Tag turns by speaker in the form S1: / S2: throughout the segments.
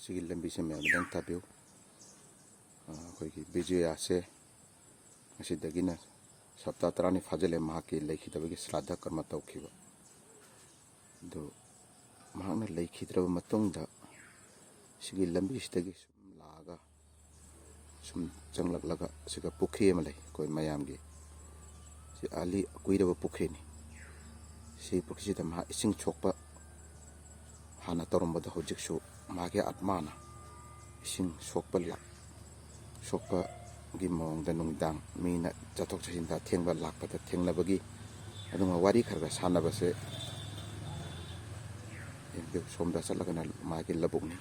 S1: ꯁꯤꯒꯤ ꯂꯝꯕꯤꯁꯦ ꯃꯌꯥꯝꯗꯪ ꯇꯥꯕꯤꯌꯨ ꯑꯩꯈꯣꯏꯒꯤ ꯕꯤꯖꯌꯥꯁꯦ ꯉꯁꯤꯗꯒꯤꯅ ꯁꯞꯇꯥ 10 ꯐꯥꯖꯤꯜꯂꯦ ꯃꯍꯥꯛꯀꯤ ꯂꯩꯈꯤꯗꯕꯒꯤ ꯁ꯭ꯔꯥꯗ ꯀꯔꯃ ꯇꯧꯈꯤꯕ ꯑꯗꯨ ꯃꯍꯥꯛꯅ ꯂꯩꯈꯤꯗ꯭ꯔꯕ ꯃꯇꯨꯡꯗ ꯁꯤꯒꯤ ꯂꯝꯕꯤꯁꯤꯗꯒꯤ ꯁꯨꯝ ꯂꯥꯛꯑꯒ ꯁꯨꯝ ꯆꯪꯂꯛꯂꯒ ꯁꯤꯒ ꯄꯨꯈ꯭ꯔꯤ ꯑꯃ ꯂꯩ ꯑꯩꯈꯣꯏ ꯃꯌꯥꯝꯒꯤ ꯁꯤ ꯑꯥꯂꯤ ꯀꯨꯏꯔꯕ ꯄꯨꯈ꯭ꯔꯤꯅꯤ ꯁꯤ ꯄꯨꯈ꯭ꯔꯤꯁꯤꯗ ꯃꯍꯥꯛ ꯏꯁꯤꯡ ꯁꯣꯛꯄ ꯍꯥꯟꯅ ꯇꯧꯔꯝꯕꯗ ꯍꯧꯖꯤꯛꯁꯨ ꯃꯥꯒꯤ ꯑꯠꯃꯥꯅ ꯏꯁꯤꯡ ꯁꯣꯛꯄꯒꯤ ꯃꯑꯣꯡꯗ ꯅꯨꯃꯤꯗꯥꯡ ꯃꯤꯅ ꯆꯠꯊꯣꯛ ꯆꯠꯁꯤꯟꯗ ꯊꯦꯡꯕ ꯂꯥꯛꯄꯗ ꯊꯦꯡꯅꯕꯒꯤ ꯑꯗꯨꯒ ꯋꯥꯔꯤ ꯈꯔ ꯁꯥꯟꯅꯕꯁꯦ ꯁꯣꯝꯗ ꯆꯠꯂꯒꯅ ꯃꯥꯒꯤ ꯂꯧꯕꯨꯛꯅꯤ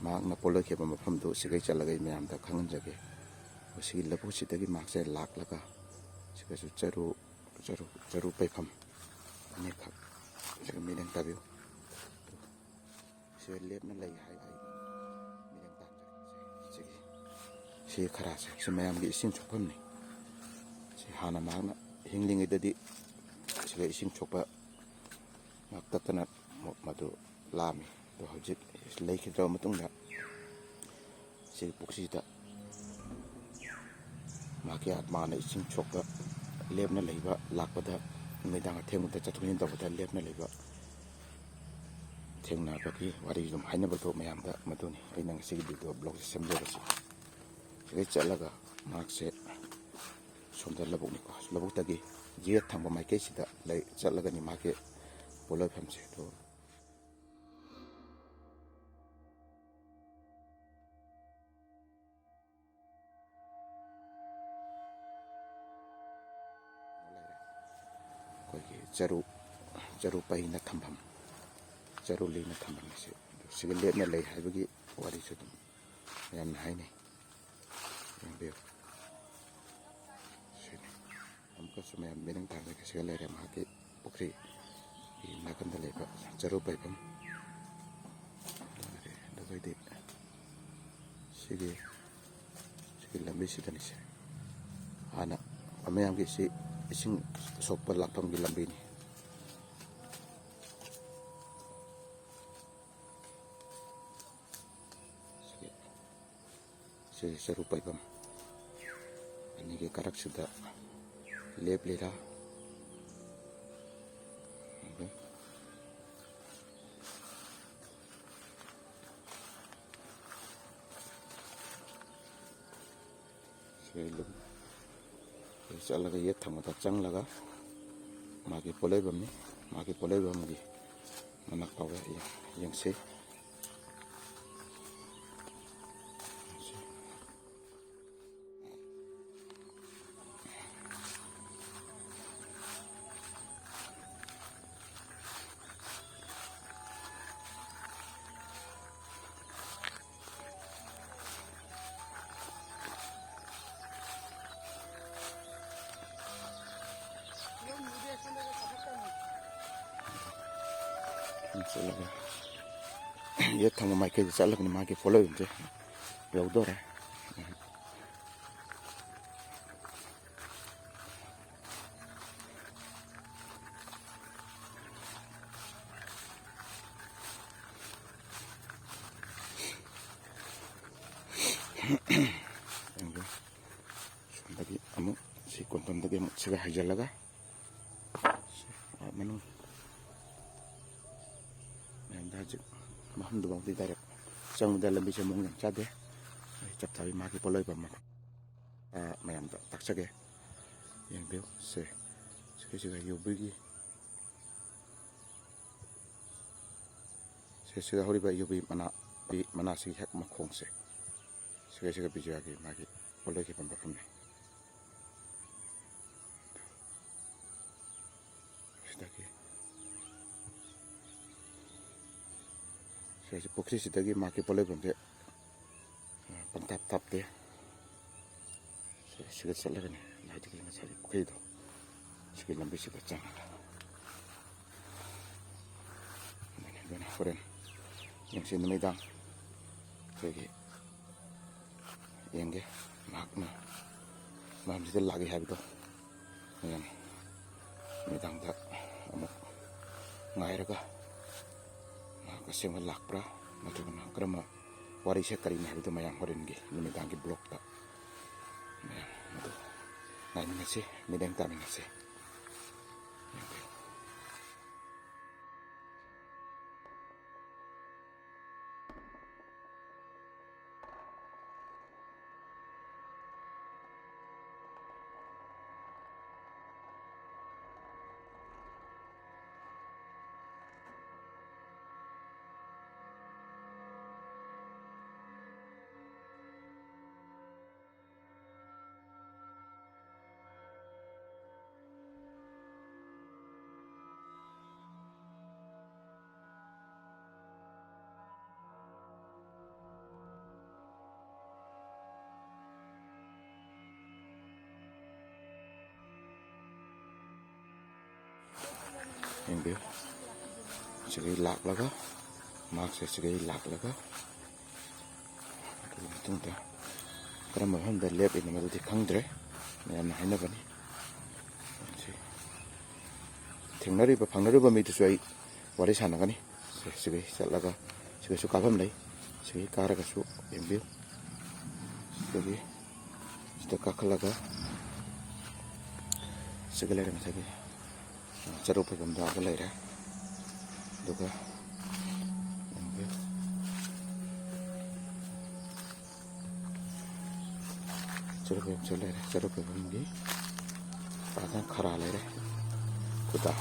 S1: ꯃꯍꯥꯛꯅ ꯄꯣꯂꯣꯏꯈꯤꯕ ꯃꯐꯝꯗꯨ ꯁꯤꯒꯩ ꯆꯠꯂꯒ ꯑꯩ ꯃꯌꯥꯝꯗ ꯈꯪꯍꯟꯖꯒꯦ ꯁꯤꯒꯤ ꯂꯧꯕꯨꯛꯁꯤꯗꯒꯤ ꯃꯍꯥꯛꯁꯦ ꯂꯥꯛꯂꯒ ꯁꯤꯒꯁꯨ ꯆꯔꯨ ꯄꯩꯐꯝ ꯑꯅꯤꯈꯛ ꯁꯤꯒ ꯃꯤꯠꯌꯦꯡ ꯇꯥꯕꯤꯌꯨ ꯁꯤꯒ ꯂꯦꯞꯅ ꯂꯩ ꯍꯥꯏ ꯑꯩ ꯃꯤꯠꯌꯦꯡ ꯇꯥꯡꯖꯒꯦ ꯁꯤ ꯈꯔꯁꯦ ꯁꯤ ꯃꯌꯥꯝꯒꯤ ꯏꯁꯤꯡ ꯁꯣꯛꯐꯝꯅꯤ ꯁꯤ ꯍꯥꯟꯅ ꯃꯍꯥꯛꯅ ꯍꯤꯡꯂꯤꯉꯩꯗꯗꯤ ꯁꯤꯒ ꯏꯁꯤꯡ ꯁꯣꯛꯄ ꯉꯥꯛꯇꯠꯇꯅ ꯃꯗꯨ ꯂꯥꯛꯑꯝꯃꯤ ꯑꯗꯣ ꯍꯧꯖꯤꯛ ꯂꯩꯈꯤꯗ꯭ꯔꯕ ꯃꯇꯨꯡꯗ ꯁꯤꯒꯤ ꯄꯨꯈ꯭ꯔꯤꯁꯤꯗ ꯃꯍꯥꯛꯀꯤ ꯑꯠꯃꯥꯅ ꯏꯁꯤꯡ ꯁꯣꯛꯄ ꯂꯦꯞꯅ ꯂꯩꯕ ꯂꯥꯛꯄꯗ ꯅꯨꯃꯤꯗꯥꯡ ꯑꯊꯦꯡꯕꯗ ꯆꯠꯊꯣꯛ ꯆꯠꯁꯤꯟ ꯇꯧꯕꯗ ꯂꯦꯞꯅ ꯂꯩꯕ ꯊꯦꯡꯅꯕꯒꯤ ꯋꯥꯔꯤ ꯑꯗꯨꯝ ꯍꯥꯏꯅꯕꯗꯣ ꯃꯌꯥꯝꯗ ꯃꯗꯨꯅꯤ ꯑꯩꯅ ꯉꯁꯤꯒꯤ ꯚꯤꯗꯤꯑꯣ ꯕ꯭ꯂꯣꯛꯁꯦ ꯁꯦꯝꯖꯕꯁꯤ ꯁꯤꯗꯩ ꯆꯠꯂꯒ ꯃꯍꯥꯛꯁꯦ ꯁꯣꯝꯗ ꯂꯧꯕꯨꯛꯅꯤꯀꯣ ꯂꯧꯕꯨꯛꯇꯒꯤ ꯌꯦꯠ ꯊꯪꯕ ꯃꯥꯏꯀꯩꯁꯤꯗ ꯆꯠꯂꯒꯅꯤ ꯃꯥꯒꯤ ꯄꯣꯂꯣꯏꯐꯝꯁꯦ ꯑꯗꯣ ꯑꯩꯈꯣꯏꯒꯤ ꯆꯔꯨ ꯄꯩꯅ ꯊꯝꯐꯝ ꯆꯔꯨ ꯂꯤꯅ ꯊꯝꯐꯝ ꯑꯁꯤ ꯁꯤꯒ ꯂꯦꯞꯅ ꯂꯩ ꯍꯥꯏꯕꯒꯤ ꯋꯥꯔꯤꯁꯨ ꯑꯗꯨꯝ ꯌꯥꯝꯅ ꯍꯥꯏꯅꯩ ꯌꯦꯡꯕꯤꯌꯨ ꯁꯤꯅꯤ ꯑꯃꯨꯛꯀꯁꯨ ꯃꯌꯥꯝ ꯃꯤꯠꯌꯦꯡ ꯇꯥꯡꯖꯒꯦ ꯁꯤꯒ ꯂꯩꯔꯦ ꯃꯍꯥꯛꯀꯤ ꯄꯨꯈ꯭ꯔꯤꯒꯤ ꯅꯥꯀꯟꯗ ꯂꯩꯕ ꯆꯔꯨ ꯄꯩꯐꯝ ꯑꯗꯨꯒꯩꯗꯤ ꯁꯤꯒꯤ ꯂꯝꯕꯤꯁꯤꯗꯅꯤꯁꯦ ꯍꯥꯟꯅ ꯃꯌꯥꯝꯒꯤ ꯏꯁꯤꯡ ꯁꯣꯛꯄ ꯂꯥꯛꯐꯝꯒꯤ ꯂꯝꯕꯤꯅꯤ ꯁꯤꯒꯤ ꯆꯔꯨ ꯄꯩꯐꯝ ꯑꯅꯤꯒꯤ ꯀꯔꯛꯁꯤꯗ ꯂꯦꯞꯂꯤꯔꯥ ꯆꯠꯂꯒ ꯌꯦꯠ ꯊꯪꯕꯗ ꯆꯪꯂꯒ ꯃꯥꯒꯤ ꯄꯣꯂꯣꯏꯐꯝꯅꯤ ꯃꯥꯒꯤ ꯄꯣꯂꯣꯏꯐꯝꯒꯤ ꯃꯅꯥꯛ ꯐꯥꯎꯕ ꯌꯦꯡꯁꯤ ꯆꯠꯂꯒ ꯌꯦꯠ ꯊꯪꯕ ꯃꯥꯏꯀꯩꯗ ꯆꯠꯂꯒꯅꯤ ꯃꯥꯒꯤ ꯄꯣꯂꯣꯏꯐꯝꯁꯦ ꯌꯧꯗꯣꯔꯦ ꯁꯣꯝꯗꯒꯤ ꯑꯃꯨꯛ ꯁꯤ ꯀꯣꯟꯐꯝꯗꯒꯤ ꯑꯃꯨꯛ ꯁꯤꯒ ꯍꯩꯖꯤꯜꯂꯒ ꯃꯅꯨꯡ ꯃꯌꯥꯝꯗ ꯍꯧꯖꯤꯛ ꯃꯐꯝꯗꯨꯐꯥꯎꯗꯤ ꯗꯥꯏꯔꯦꯛ ꯆꯪꯕꯗ ꯂꯝꯕꯤꯁꯦ ꯃꯑꯣꯡ ꯌꯥꯝ ꯆꯥꯗꯦ ꯑꯩ ꯆꯞ ꯆꯥꯕꯤ ꯃꯥꯒꯤ ꯄꯣꯂꯣꯏꯐꯝ ꯃꯌꯥꯝꯗ ꯇꯥꯛꯆꯒꯦ ꯌꯦꯡꯕꯤꯌꯨ ꯁꯤꯒ ꯌꯨꯕꯤꯒꯤ ꯁꯤꯒ ꯍꯧꯔꯤꯕ ꯌꯨꯕꯤ ꯃꯅꯥꯁꯤꯒꯤ ꯍꯦꯛ ꯃꯈꯣꯡꯁꯦ ꯁꯤꯒ ꯕꯤꯖꯌꯥꯒꯤ ꯃꯥꯒꯤ ꯄꯣꯂꯣꯏꯈꯤꯕ ꯃꯐꯝꯅꯤ ꯁꯤꯗꯒꯤ ꯁꯤꯒꯤ ꯄꯨꯈ꯭ꯔꯤꯁꯤꯗꯒꯤ ꯃꯥꯒꯤ ꯄꯣꯂꯣꯏꯐꯝꯁꯦ ꯄꯪꯊꯥꯞ ꯊꯥꯞꯇꯦ ꯁꯤꯒ ꯆꯠꯂꯒꯅꯤ ꯍꯥꯏꯗꯤ ꯉꯁꯥꯏꯒꯤ ꯄꯨꯈ꯭ꯔꯤꯗꯣ ꯁꯤꯒꯤ ꯂꯝꯕꯤꯁꯤꯗ ꯆꯪꯉꯒ ꯑꯗꯨꯅ ꯍꯣꯔꯦꯟ ꯌꯦꯡꯁꯤ ꯅꯨꯃꯤꯗꯥꯡ ꯑꯩꯈꯣꯏꯒꯤ ꯌꯦꯡꯒꯦ ꯃꯍꯥꯛꯅ ꯃꯐꯝꯁꯤꯗ ꯂꯥꯛꯏ ꯍꯥꯏꯕꯗꯣ ꯃꯌꯥꯝ ꯅꯨꯃꯤꯗꯥꯡꯗ ꯑꯃꯨꯛ ꯉꯥꯏꯔꯒ ꯃꯍꯥꯛ ꯑꯁꯦꯡꯕ ꯂꯥꯛꯄ꯭ꯔꯥ ꯅꯠꯇ꯭ꯔꯒꯅ ꯀꯔꯝꯕ ꯋꯥꯔꯤꯁꯦ ꯀꯔꯤꯅꯤ ꯍꯥꯏꯕꯗꯨ ꯃꯌꯥꯝ ꯍꯣꯔꯦꯟꯒꯤ ꯅꯨꯃꯤꯗꯥꯡꯒꯤ ꯕ꯭ꯂꯣꯛꯇ ꯃꯌꯥꯝ ꯑꯗꯨ ꯉꯥꯏꯃꯤꯟꯅꯁꯤ, ꯃꯤꯠꯌꯦꯡ ꯇꯥꯃꯤꯟꯅꯁꯤ. ꯌꯦꯡꯕꯤꯌꯨ, ꯁꯤꯒꯩ ꯂꯥꯛꯂꯒ ꯃꯍꯥꯛꯁꯦ ꯁꯤꯒꯩ ꯂꯥꯛꯂꯒ ꯑꯗꯨꯒꯤ ꯃꯇꯨꯡꯗ ꯀꯔꯝꯕ ꯃꯐꯝꯗ ꯂꯦꯞꯂꯤꯅꯣ ꯃꯗꯨꯗꯤ ꯈꯪꯗ꯭ꯔꯦ, ꯃꯌꯥꯝꯅ ꯍꯥꯏꯅꯕꯅꯤ. ꯊꯦꯡꯅꯔꯤꯕ ꯐꯪꯅꯔꯤꯕ ꯃꯤꯗꯨꯁꯨ ꯑꯩ ꯋꯥꯔꯤ ꯁꯥꯟꯅꯒꯅꯤ. ꯁꯤꯒꯩ ꯆꯠꯂꯒ ꯁꯤꯒꯩꯁꯨ ꯀꯥꯐꯝ ꯂꯩ, ꯁꯤꯒꯩ ꯀꯥꯔꯒꯁꯨ ꯌꯦꯡꯕꯤꯌꯨ, ꯁꯤꯗꯒꯤ ꯁꯤꯗ ꯀꯥꯈꯠꯂꯒ ꯁꯤꯒ ꯂꯩꯔꯦ, ꯉꯁꯥꯏꯒꯤ ꯆꯔꯨ ꯐꯩꯐꯝꯗꯣ ꯑꯥꯗ ꯂꯩꯔꯦ. ꯑꯗꯨꯒ ꯌꯦꯡꯕꯤꯌꯨ, ꯆꯔꯨ ꯐꯩꯐꯝꯁꯨ ꯂꯩꯔꯦ. ꯆꯔꯨ ꯐꯩꯐꯝꯒꯤ ꯑꯥꯗ ꯈꯔꯥ ꯂꯩꯔꯦ, ꯈꯨꯗꯥ